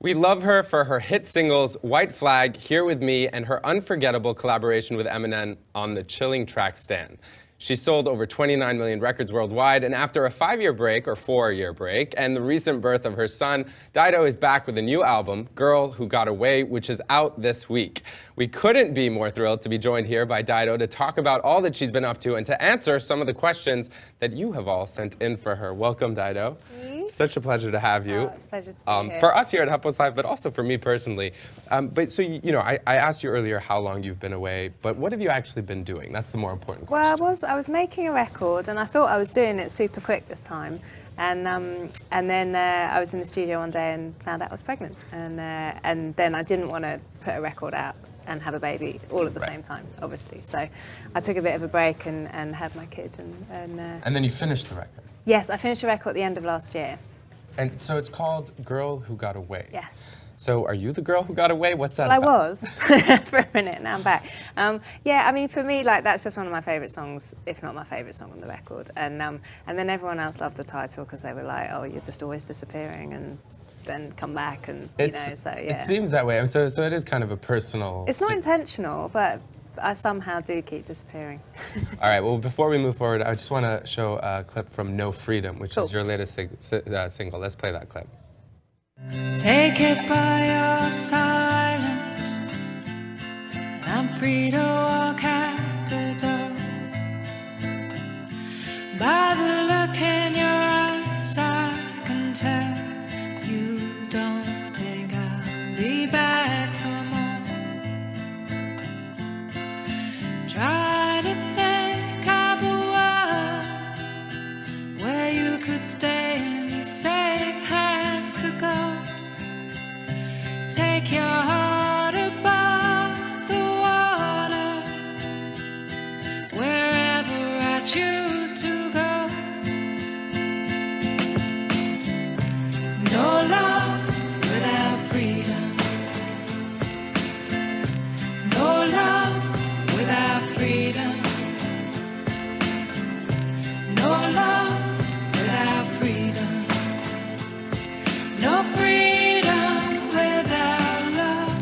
We love her for her hit singles White Flag, Here With Me, and her unforgettable collaboration with Eminem on the chilling track Stan. She sold over 29 million records worldwide, and after a 5-year break, or 4-year break, and the recent birth of her son, Dido is back with a new album, Girl Who Got Away, which is out this week. We couldn't be more thrilled to be joined here by Dido to talk about all that she's been up to and to answer some of the questions that you have all sent in for her. Welcome, Dido. Such a pleasure to have you. Oh, it's a pleasure to be here. For us here at HuffPost Live, but also for me personally. But so, you know, I asked you earlier how long you've been away, but what have you actually been doing? That's the more important question. Well, I was making a record, and I thought I was doing it super quick this time. And then I was in the studio one day and found out I was pregnant. And then I didn't want to put a record out and have a baby all at the same time, obviously. So I took a bit of a break and had my kid. And then you finished the record. Yes, I finished the record at the end of last year. And so it's called Girl Who Got Away. Yes. So are you the girl who got away? What's that Well, about? I was for a minute, now I'm back. Yeah, I mean, for me, like, that's just one of my favourite songs, if not my favourite song on the record. And then everyone else loved the title because they were like, oh, you're just always disappearing and then come back, and you know, so yeah. It seems that way. So it is kind of a personal... It's not intentional, but I somehow do keep disappearing. All right, well, before we move forward, I just want to show a clip from No Freedom, which is your latest single. Let's play that clip. Take it by your silence, and I'm free to walk out the door. By the look in your eyes, I can tell you don't think I'll be back for more. Try to think of a world where you could stay and safe hands could go. Take your heart above the water, wherever I choose to go. No love without freedom. No love without freedom. No love without freedom. No freedom without love.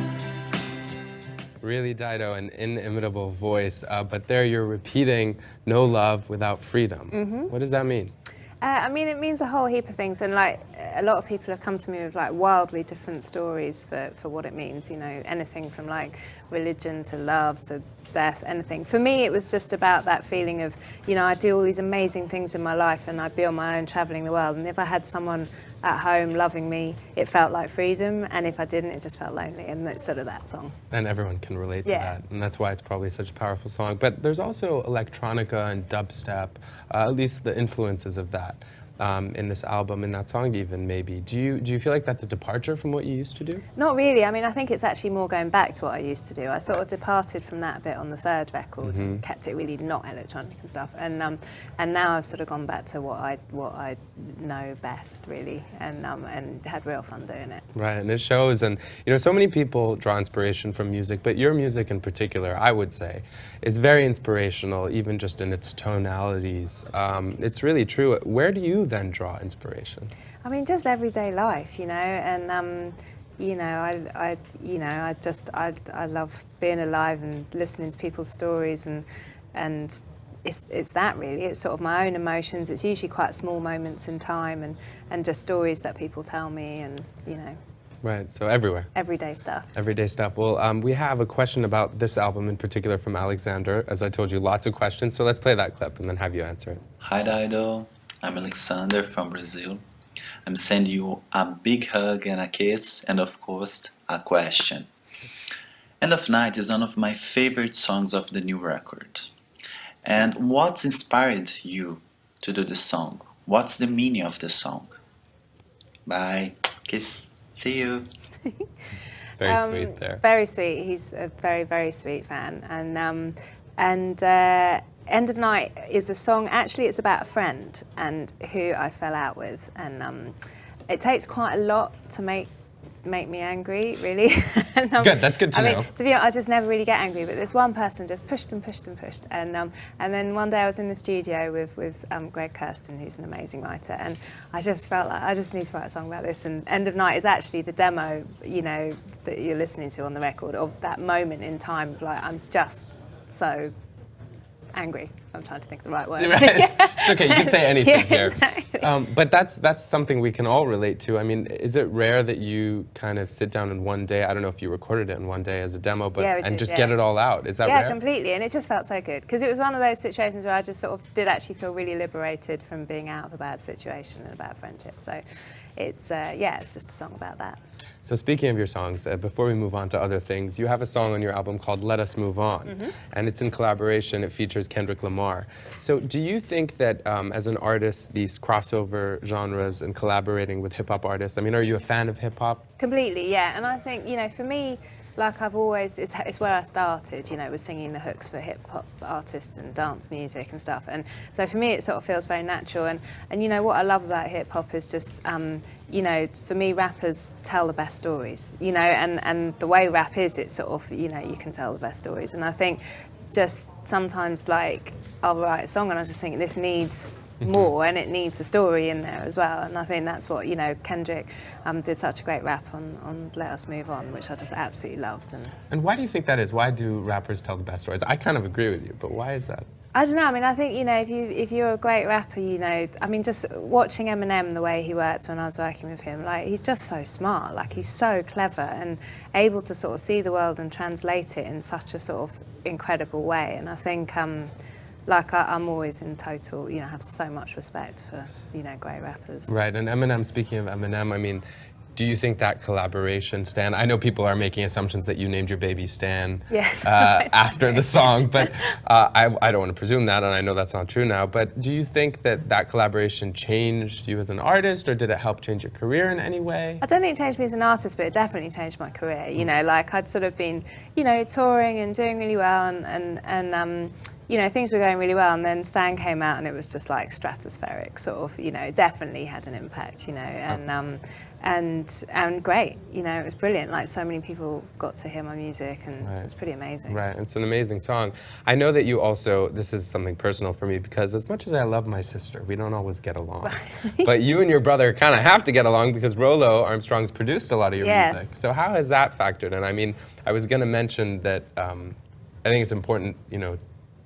Really, Dido, an inimitable voice, but there you're repeating no love without freedom. What does that mean? I mean, it means a whole heap of things, and like a lot of people have come to me with like wildly different stories for what it means. You know, anything from like religion to love to death, anything. For me, it was just about that feeling of, you know, I do all these amazing things in my life, and I'd be on my own traveling the world. And if I had someone at home loving me, it felt like freedom, and if I didn't, it just felt lonely. And it's sort of that song. And everyone can relate to that, and that's why it's probably such a powerful song. But there's also electronica and dubstep, at least the influences of that in this album, in that song even, maybe. Do you feel like that's a departure from what you used to do? Not really. I mean, I think it's actually more going back to what I used to do. I sort of departed from that a bit on the third record and kept it really not electronic and stuff. And now I've sort of gone back to what I know best, really, and had real fun doing it. Right, and it shows. And you know, so many people draw inspiration from music, but your music in particular, I would say, is very inspirational, even just in its tonalities. It's really true. Where do you then draw inspiration? I mean, just everyday life, you know, and you know, I love being alive and listening to people's stories, and it's that really. It's sort of my own emotions. It's usually quite small moments in time, and just stories that people tell me, and you know. Right, so everywhere. Everyday stuff. Everyday stuff. Well, we have a question about this album in particular from Alexander. As I told you, lots of questions, so let's play that clip and then have you answer it. Hi Dido, I'm Alexander from Brazil. I'm sending you a big hug and a kiss, and of course, a question. End of Night is one of my favorite songs of the new record. And what inspired you to do this song? What's the meaning of the song? Bye. Kiss. See you. Very sweet there. Very sweet. He's a very, very sweet fan. And End of Night is a song, actually it's about a friend and who I fell out with. And it takes quite a lot to make make me angry, really. And, Good, that's good to know. To be honest, I just never really get angry, but this one person just pushed and pushed and pushed. And then one day I was in the studio with Greg Kirsten, who's an amazing writer, and I just felt like I just need to write a song about this. And End of Night is actually the demo, you know, that you're listening to on the record of that moment in time of like, I'm just so angry. I'm trying to think of the right word. Right. It's okay, you can say anything here. Exactly. But that's something we can all relate to. I mean, is it rare that you kind of sit down in one day, I don't know if you recorded it in one day as a demo, but Yeah, we and did, just yeah. get it all out? Is that Yeah, rare? completely, and it just felt so good because it was one of those situations where I just sort of did actually feel really liberated from being out of a bad situation and a bad friendship. So it's it's just a song about that. So speaking of your songs, before we move on to other things, you have a song on your album called Let Us Move On, and it's in collaboration. It features Kendrick Lamar. So do you think that as an artist, these crossover genres and collaborating with hip-hop artists, I mean, are you a fan of hip-hop? Completely, yeah, and I think, you know, for me, like I've always, it's where I started, you know, was singing the hooks for hip hop artists and dance music and stuff. And so for me, it sort of feels very natural. And you know, what I love about hip hop is just, you know, for me, rappers tell the best stories, you know, and the way rap is, it's sort of, you know, you can tell the best stories. And I think just sometimes, like, I'll write a song and I just think this needs more, and it needs a story in there as well. And I think that's what, you know, Kendrick did such a great rap on Let Us Move On, which I just absolutely loved. And why do you think that is? Why do rappers tell the best stories? I kind of agree with you, but why is that? I don't know. I mean, I think, you know, if you're a great rapper, you know, I mean, just watching Eminem, the way he worked when I was working with him, like, he's just so smart. Like, he's so clever and able to sort of see the world and translate it in such a sort of incredible way. And I think, like, I'm always in total, you know, have so much respect for, you know, great rappers. Right, and Eminem, speaking of Eminem, I mean, do you think that collaboration, Stan, I know people are making assumptions that you named your baby Stan Yes. after the song, but I don't want to presume that, and I know that's not true now, but do you think that that collaboration changed you as an artist, or did it help change your career in any way? I don't think it changed me as an artist, but it definitely changed my career. You know, like, I'd sort of been, you know, touring and doing really well, and you know, things were going really well, and then Stan came out and it was just like stratospheric, sort of, you know, definitely had an impact, you know, and great, you know, it was brilliant. Like, so many people got to hear my music, and it was pretty amazing. Right, it's an amazing song. I know that you also, this is something personal for me, because as much as I love my sister, we don't always get along. But you and your brother kind of have to get along, because Rolo Armstrong's produced a lot of your music. So how has that factored in? I mean, I was going to mention that I think it's important, you know,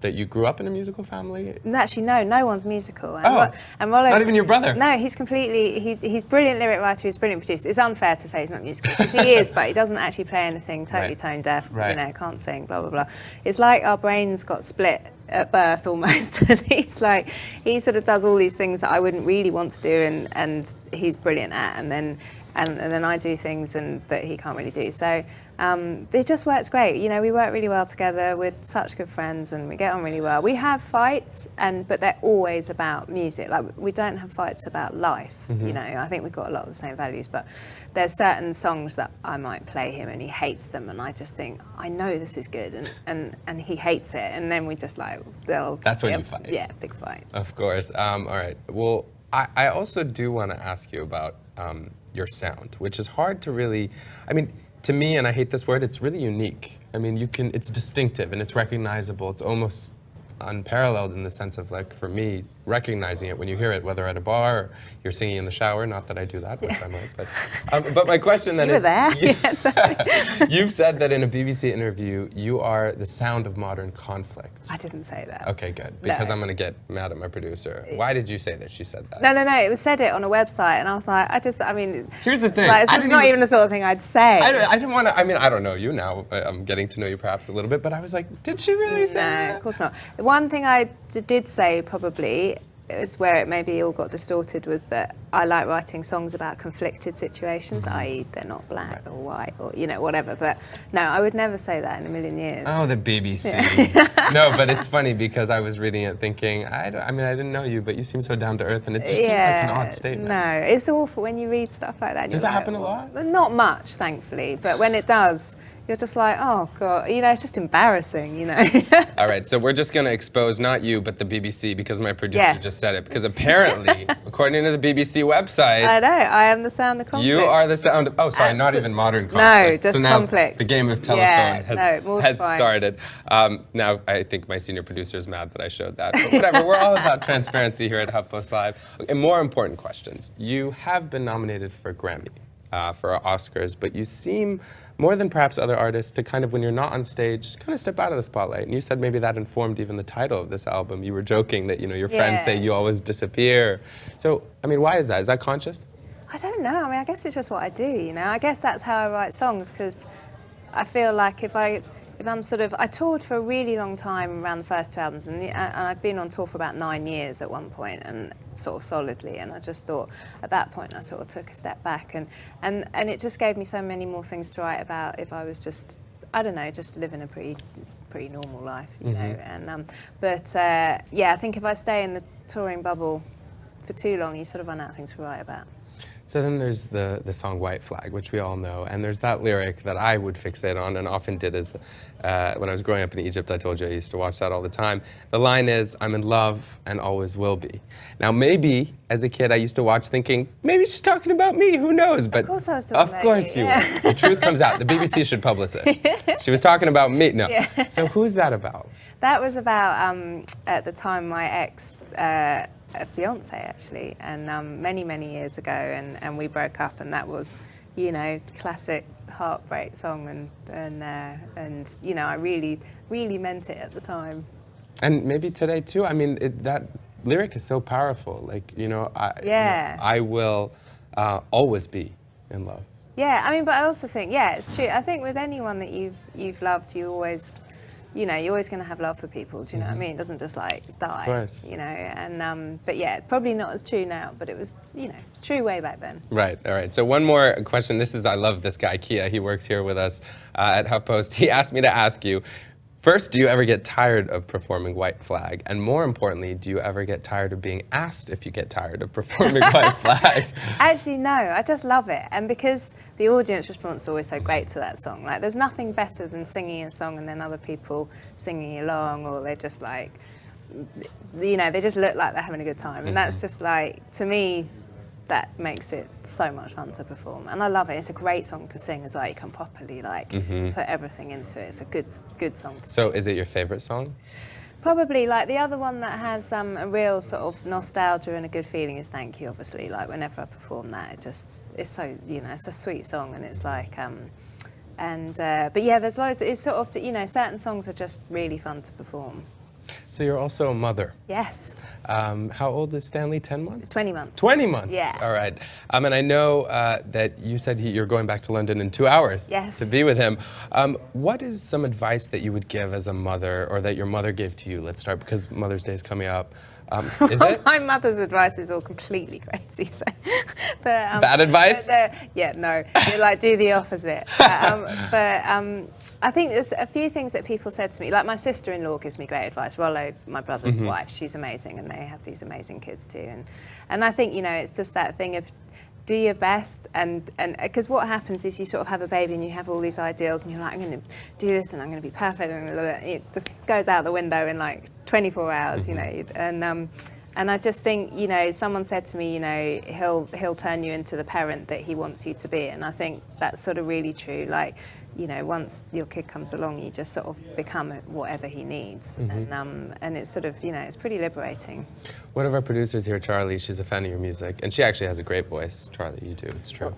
that you grew up in a musical family? Actually, no one's musical. And and Rollo's, not even your brother? No, he's completely, he's a brilliant lyric writer, he's a brilliant producer. It's unfair to say he's not musical, because he is, but he doesn't actually play anything, totally tone deaf, you know, can't sing, blah, blah, blah. It's like our brains got split at birth almost, and he's like, he sort of does all these things that I wouldn't really want to do, and he's brilliant at, and then I do things that he can't really do. So it just works great. You know, we work really well together. We're such good friends, and we get on really well. We have fights, but they're always about music. Like, we don't have fights about life. You know, I think we've got a lot of the same values, but there's certain songs that I might play him and he hates them, and I just think, I know this is good, and he hates it, and then we just like, that's when you fight. Yeah, big fight. Of course. All right. Well, I also do want to ask you about your sound, which is hard to really, I mean, to me, and I hate this word, it's really unique. I mean, it's distinctive and it's recognizable. It's almost unparalleled in the sense of, like, for me, recognizing it when you hear it, whether at a bar or you're singing in the shower. Not that I do that, which I might. But my question then You were is, there. you've said that in a BBC interview, you are the sound of modern conflict. I didn't say that. Okay, good, because I'm going to get mad at my producer. Why did you say that she said that? No, it was said it on a website, and I was like, I mean... Here's the thing. Like, it's not even the sort of thing I'd say. I didn't want to, I mean, I don't know you now. I'm getting to know you perhaps a little bit, but I was like, did she really say that? No, of course not. The one thing I did say, probably, is where it maybe all got distorted, was that I like writing songs about conflicted situations, i.e. they're not black or white or, you know, whatever. But no, I would never say that in a million years. Oh, the BBC. No, but it's funny because I was reading it thinking, I mean, I didn't know you, but you seem so down to earth, and it just seems like an odd statement. No, it's awful when you read stuff like that. Does that happen a lot? Not much, thankfully, but when it does, you're just like, oh God, you know, it's just embarrassing, you know. All right, so we're just going to expose not you, but the BBC, because my producer Yes. just said it. Because apparently, according to the BBC website, I know, I am the sound of conflict. you are the sound of, oh, sorry, not even modern conflict. No, just so now conflict. The game of telephone Yeah, has started. Now, I think my senior producer is mad that I showed that. But whatever, we're all about transparency here at HuffPost Live. And more important questions. You have been nominated for a Grammy, for Oscars, but you seem, more than perhaps other artists, to kind of, when you're not on stage, kind of step out of the spotlight. And you said maybe that informed even the title of this album. You were joking that, you know, your friends say you always disappear. So, I mean, why is that? Is that conscious? I don't know. I mean, I guess it's just what I do, you know. I guess that's how I write songs, because I feel like if I'm sort of, I toured for a really long time around the first two albums, and I'd been on tour for about 9 years at one point, and sort of solidly, and I just thought, at that point, I sort of took a step back, and it just gave me so many more things to write about if I was just, I don't know, just living a pretty normal life, you know, and, yeah, I think if I stay in the touring bubble for too long, you sort of run out of things to write about. So then there's the song White Flag, which we all know, and there's that lyric that I would fixate on and often did as, when I was growing up in Egypt, I told you I used to watch that all the time. The line is, I'm in love and always will be. Now maybe, as a kid, I used to watch thinking, maybe she's talking about me, who knows? But of course I was talking about you. Of course you were. The truth comes out. The BBC should publish it. She was talking about me. No. Yeah. So who's that about? That was about, at the time, my ex, a fiance actually, and many years ago, and we broke up, and that was, you know, classic heartbreak song, and you know, I really meant it at the time. And maybe today too. I mean, that lyric is so powerful. Like, you know, I will always be in love. Yeah, I mean, but I also think, yeah, it's true. I think with anyone that you've loved, you always, you know, you're always going to have love for people. Do you know what I mean? It doesn't just like die. Of course. You know, and but yeah, probably not as true now, but it was, you know, it's true way back then. Right. All right. So one more question. This is, I love this guy, Kia. He works here with us at HuffPost. He asked me to ask you, first, do you ever get tired of performing White Flag? And more importantly, do you ever get tired of being asked if you get tired of performing White Flag? Actually, no, I just love it. And because the audience response is always so great to that song, like there's nothing better than singing a song and then other people singing along, or they're just like, you know, they just look like they're having a good time. And that's just like, to me, that makes it so much fun to perform, and I love it. It's a great song to sing as well. You can properly like put everything into it. It's a good song to sing. So is it your favorite song? Probably, like the other one that has a real sort of nostalgia and a good feeling is Thank You, obviously. Like whenever I perform that, it's so, you know, it's a sweet song, and it's like, but yeah, there's loads, it's sort of, you know, certain songs are just really fun to perform. So you're also a mother. Yes. How old is Stanley? 10 months? 20 months. 20 months? Yeah. All right. And I know that you said you're going back to London in 2 hours. Yes. To be with him. What is some advice that you would give as a mother, or that your mother gave to you? Let's start, because Mother's Day is coming up. Is it? My mother's advice is all completely crazy. So, but, bad advice? Yeah, no. You like do the opposite. I think there's a few things that people said to me. Like my sister-in-law gives me great advice. Rollo, my brother's wife, she's amazing, and they have these amazing kids too. And I think, you know, it's just that thing of do your best, and because what happens is you sort of have a baby and you have all these ideals, and you're like, I'm going to do this and I'm going to be perfect, and it just goes out the window in like 24 hours, you know. And I just think, you know, someone said to me, you know, he'll turn you into the parent that he wants you to be, and I think that's sort of really true. Like, you know, once your kid comes along, you just sort of become whatever he needs, and it's sort of, you know, it's pretty liberating. One of our producers here, Charlie, she's a fan of your music, and she actually has a great voice. Charlie, you do, it's true.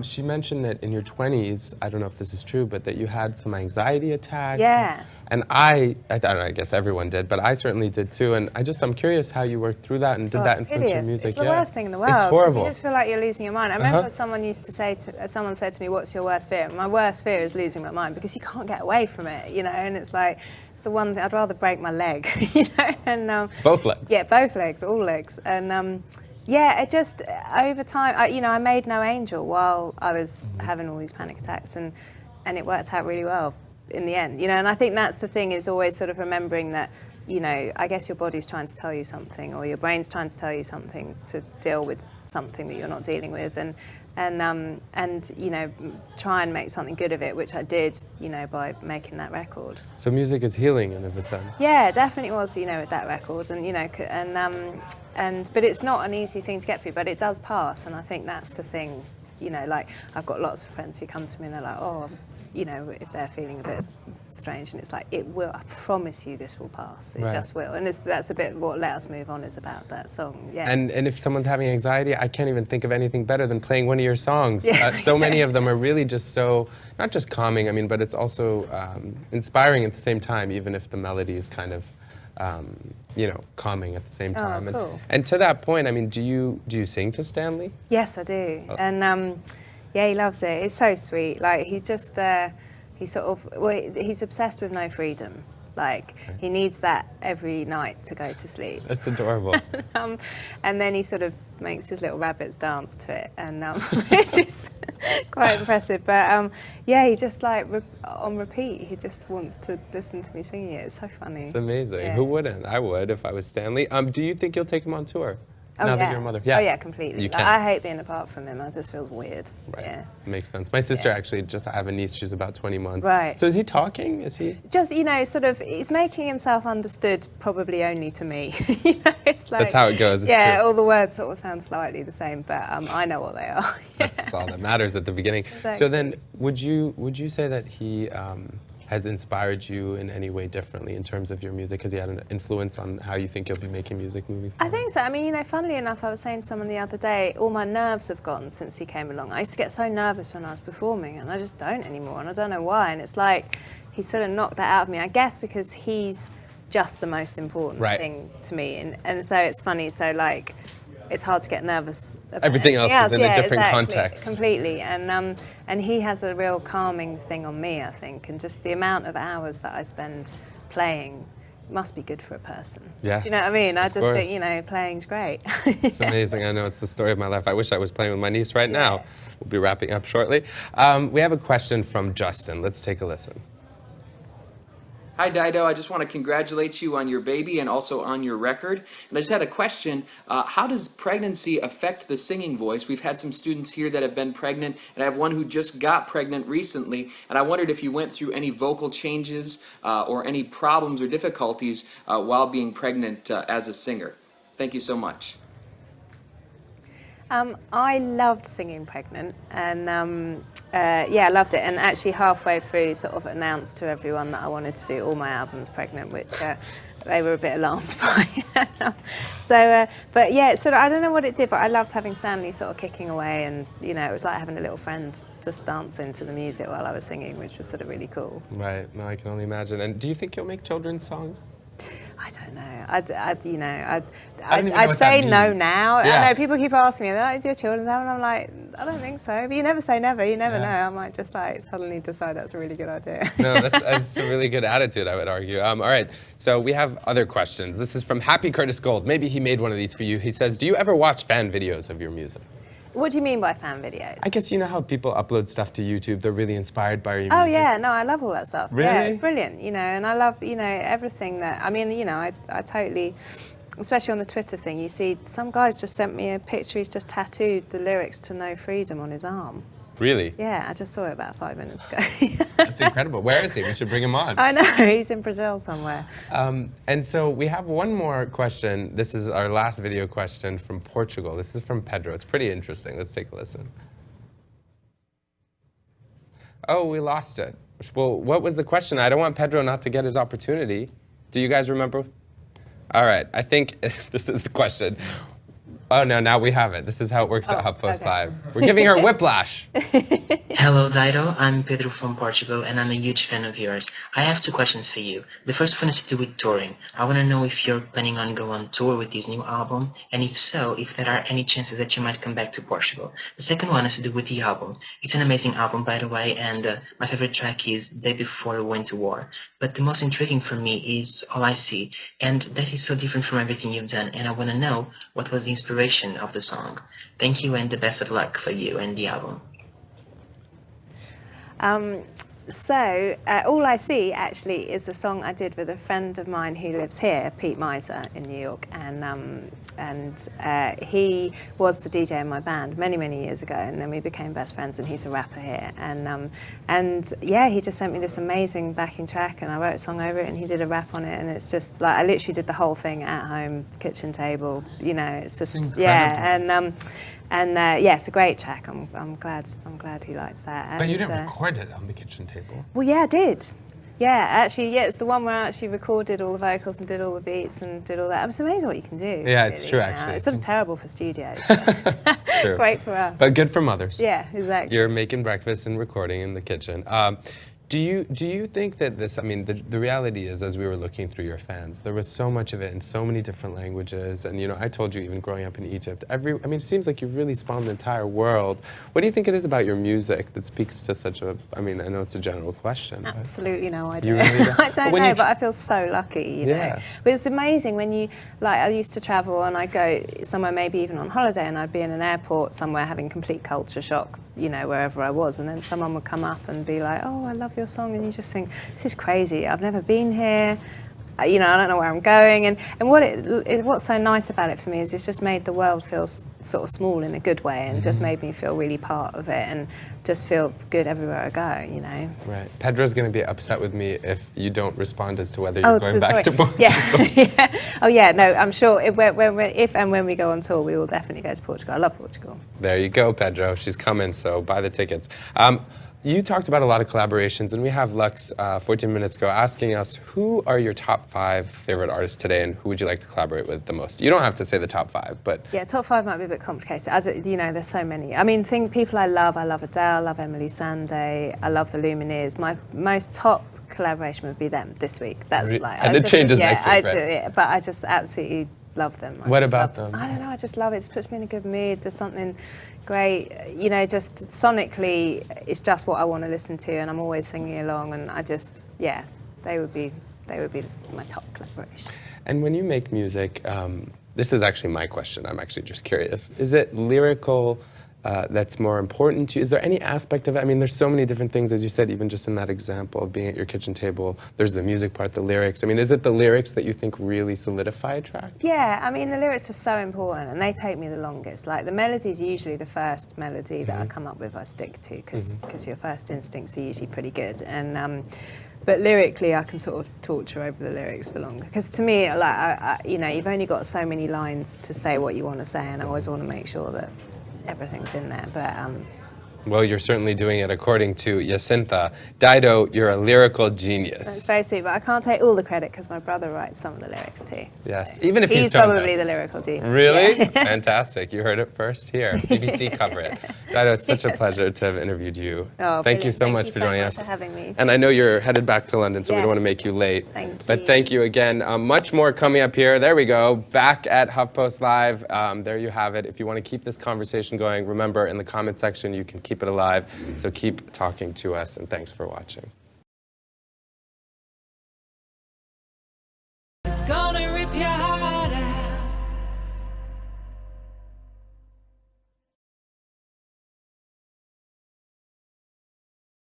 She mentioned that in your 20s, I don't know if this is true, but that you had some anxiety attacks. Yeah. And I don't know, I guess everyone did, but I certainly did too, and I'm curious how you worked through that, and did that influence your music? It's the worst thing in the world. It's horrible. Because you just feel like you're losing your mind. I remember someone used to say someone said to me, what's your worst fear? And my worst fear is losing my mind, because you can't get away from it, you know, and it's like, it's the one thing, I'd rather break my leg, you know, and both legs. Yeah, both legs, all legs, and yeah, it just over time, you know, I made no angel while I was having all these panic attacks, and it worked out really well in the end, you know. And I think that's the thing, is always sort of remembering that, you know, I guess your body's trying to tell you something, or your brain's trying to tell you something to deal with something that you're not dealing with, and and you know, try and make something good of it, which I did, you know, by making that record. So music is healing in a sense. Yeah, it definitely was, you know, with that record, and you know, but it's not an easy thing to get through, but it does pass, and I think that's the thing, you know, like I've got lots of friends who come to me and they're like, oh, you know, if they're feeling a bit strange, and it's like, it will, I promise you this will pass, it just will, and that's a bit what Let Us Move On is about, that song, yeah. And if someone's having anxiety, I can't even think of anything better than playing one of your songs. So many of them are really just so, not just calming, I mean, but it's also inspiring at the same time, even if the melody is kind of, you know, calming at the same time. Oh, cool. And to that point, I mean, do you sing to Stanley? Yes, I do, and yeah, he loves it. It's so sweet. Like he just, he's obsessed with no freedom. Like he needs that every night to go to sleep. That's adorable. And then he sort of makes his little rabbits dance to it, and which is quite impressive. But yeah, he just like on repeat. He just wants to listen to me singing it. It's so funny. It's amazing. Yeah. Who wouldn't? I would if I was Stanley. Do you think you'll take him on tour? Oh, now yeah. that you're a mother? Yeah. Oh yeah, completely. You Like, can. I hate being apart from him. It just feels weird. Right. Yeah. Makes sense. My sister actually I have a niece, she's about 20 months. Right. So is he talking? Is he? Just, you know, sort of, he's making himself understood probably only to me. You know, it's like, That's how it goes. It's yeah, true. all the words sort of sound slightly the same, but I know what they are. That's all that matters at the beginning. Exactly. So then, would you say that he has inspired you in any way differently in terms of your music? Has he had an influence on how you think you'll be making music moving forward? I think so. I mean, you know, funnily enough, I was saying to someone the other day, all my nerves have gone since he came along. I used to get so nervous when I was performing, and I just don't anymore, and I don't know why. And it's like, he sort of knocked that out of me, I guess because he's just the most important thing to me. And so it's funny, so like, it's hard to get nervous about Everything else is in a different context. Completely, and he has a real calming thing on me, I think, and just the amount of hours that I spend playing must be good for a person. Yes, do you know what I mean? I of just course. think, you know, playing's great. It's amazing. I know it's the story of my life. I wish I was playing with my niece right now. We'll be wrapping up shortly. We have a question from Justin. Let's take a listen. Hi Dido, I just want to congratulate you on your baby and also on your record. And I just had a question. How does pregnancy affect the singing voice? We've had some students here that have been pregnant, and I have one who just got pregnant recently, and I wondered if you went through any vocal changes or any problems or difficulties while being pregnant as a singer. Thank you so much. I loved singing pregnant, and yeah, I loved it. And actually, halfway through, sort of announced to everyone that I wanted to do all my albums pregnant, which they were a bit alarmed by. But yeah, sort of, I don't know what it did, but I loved having Stanley sort of kicking away, and you know, it was like having a little friend just dancing to the music while I was singing, which was sort of really cool. Right. No, I can only imagine. And do you think you'll make children's songs? I don't know. know I'd what say that no means. now. Yeah. I know people keep asking me, they're like, do you have children's album? And I'm like, I don't think so. But you never say never. You never know. I might just like suddenly decide that's a really good idea. No, that's a really good attitude, I would argue. All right, so we have other questions. This is from Happy Curtis Gold. Maybe he made one of these for you. He says, do you ever watch fan videos of your music? What do you mean by fan videos? I guess you know how people upload stuff to YouTube. They're really inspired by your music. Oh yeah, no, I love all that stuff. Really? Yeah, it's brilliant, you know, and I love, you know, everything that, I mean, you know, I totally, especially on the Twitter thing, you see some guy's just sent me a picture, he's just tattooed the lyrics to No Freedom on his arm. Really? Yeah, I just saw it about 5 minutes ago. That's incredible. Where is he? We should bring him on. I know, he's in Brazil somewhere. And so we have one more question. This is our last video question from Portugal. This is from Pedro. It's pretty interesting. Let's take a listen. Oh, we lost it. Well, what was the question? I don't want Pedro not to get his opportunity. Do you guys remember? All right, I think this is the question. Oh no, now we have it. This is how it works at HuffPost Live. We're giving her whiplash. Hello Dido, I'm Pedro from Portugal and I'm a huge fan of yours. I have two questions for you. The first one is to do with touring. I want to know if you're planning on going on tour with this new album, and if so, if there are any chances that you might come back to Portugal. The second one has to do with the album. It's an amazing album, by the way, and my favorite track is Day Before We Went to War. But the most intriguing for me is All I See, and that is so different from everything you've done, and I want to know what was the inspiration of the song. Thank you and the best of luck for you and the album. All I See actually is the song I did with a friend of mine who lives here, Pete Miser in New York, and and he was the DJ in my band many years ago, and then we became best friends. And he's a rapper here, and yeah, he just sent me this amazing backing track, and I wrote a song over it, and he did a rap on it, and it's just like I literally did the whole thing at home, kitchen table. You know, it's just yeah, and yeah, it's a great track. I'm glad he likes that. But and, you didn't record it on the kitchen table. Well, yeah, I did. Yeah, actually, yeah, it's the one where I actually recorded all the vocals and did all the beats and did all that. It's amazing what you can do. Yeah, it's really, true, you know. actually. It's sort of terrible for studios. It's true. Great for us. But good for mothers. Yeah, exactly. You're making breakfast and recording in the kitchen. Do you think that this, I mean, the reality is, as we were looking through your fans, there was so much of it in so many different languages, and you know, I told you even growing up in Egypt, I mean, it seems like you've really spawned the entire world. What do you think it is about your music that speaks to such a, I mean, I know it's a general question. Absolutely no idea. You really don't? I don't know, but I feel so lucky, you know. But it's amazing when you, like, I used to travel and I'd go somewhere, maybe even on holiday, and I'd be in an airport somewhere having complete culture shock, you know, wherever I was, and then someone would come up and be like, oh, I love your song, and you just think, this is crazy, I've never been here, you know, I don't know where I'm going, and what's so nice about it for me is it's just made the world feel sort of small in a good way, and just made me feel really part of it, and just feel good everywhere I go, you know. Right. Pedro's going to be upset with me if you don't respond as to whether you're going back to Portugal. Yeah. Oh yeah, no, I'm sure if and when we go on tour, we will definitely go to Portugal. I love Portugal. There you go, Pedro. She's coming, so buy the tickets. You talked about a lot of collaborations, and we have Lux 14 minutes ago asking us, who are your top 5 favorite artists today, and who would you like to collaborate with the most? You don't have to say the top 5, but... Yeah, top 5 might be a bit complicated. As you know, there's so many. I mean, people I love Adele, I love Emily Sandé, I love the Lumineers. My most top collaboration would be them this week. That's like... And it changes next week, I right? do, yeah, but I just absolutely love them. What about them? I don't know, I just love it. It puts me in a good mood. There's something great, you know, just sonically, it's just what I want to listen to, and I'm always singing along, and I just, yeah, they would be my top collaboration. And when you make music, this is actually my question, I'm actually just curious. Is it lyrical that's more important to you? Is there any aspect of it? I mean, there's so many different things, as you said, even just in that example of being at your kitchen table, there's the music part, the lyrics. I mean, is it the lyrics that you think really solidify a track? Yeah, I mean, the lyrics are so important, and they take me the longest. Like, the melody is usually the first melody that I come up with, I stick to, because your first instincts are usually pretty good. And but lyrically, I can sort of torture over the lyrics for longer. Because to me, like, you know, you've only got so many lines to say what you want to say, and I always want to make sure that everything's in there, but well, you're certainly doing it according to Jacinta. Dido, you're a lyrical genius. That's very sweet, but I can't take all the credit because my brother writes some of the lyrics too. Yes, So even if he's toned probably down. the lyrical genius. Really? Yeah. Fantastic. You heard it first here. BBC cover it. Dido, it's such a pleasure to have interviewed you. Oh, Thank you brilliant. so Thank much you for so joining much us. for having me. And I know you're headed back to London, so we Yes. don't want to make you late. Thank But you. thank you again. Much more coming up here. There we go. Back at HuffPost Live. There you have it. If you want to keep this conversation going, remember in the comment section you can keep it alive. So keep talking to us, and thanks for watching. It's gonna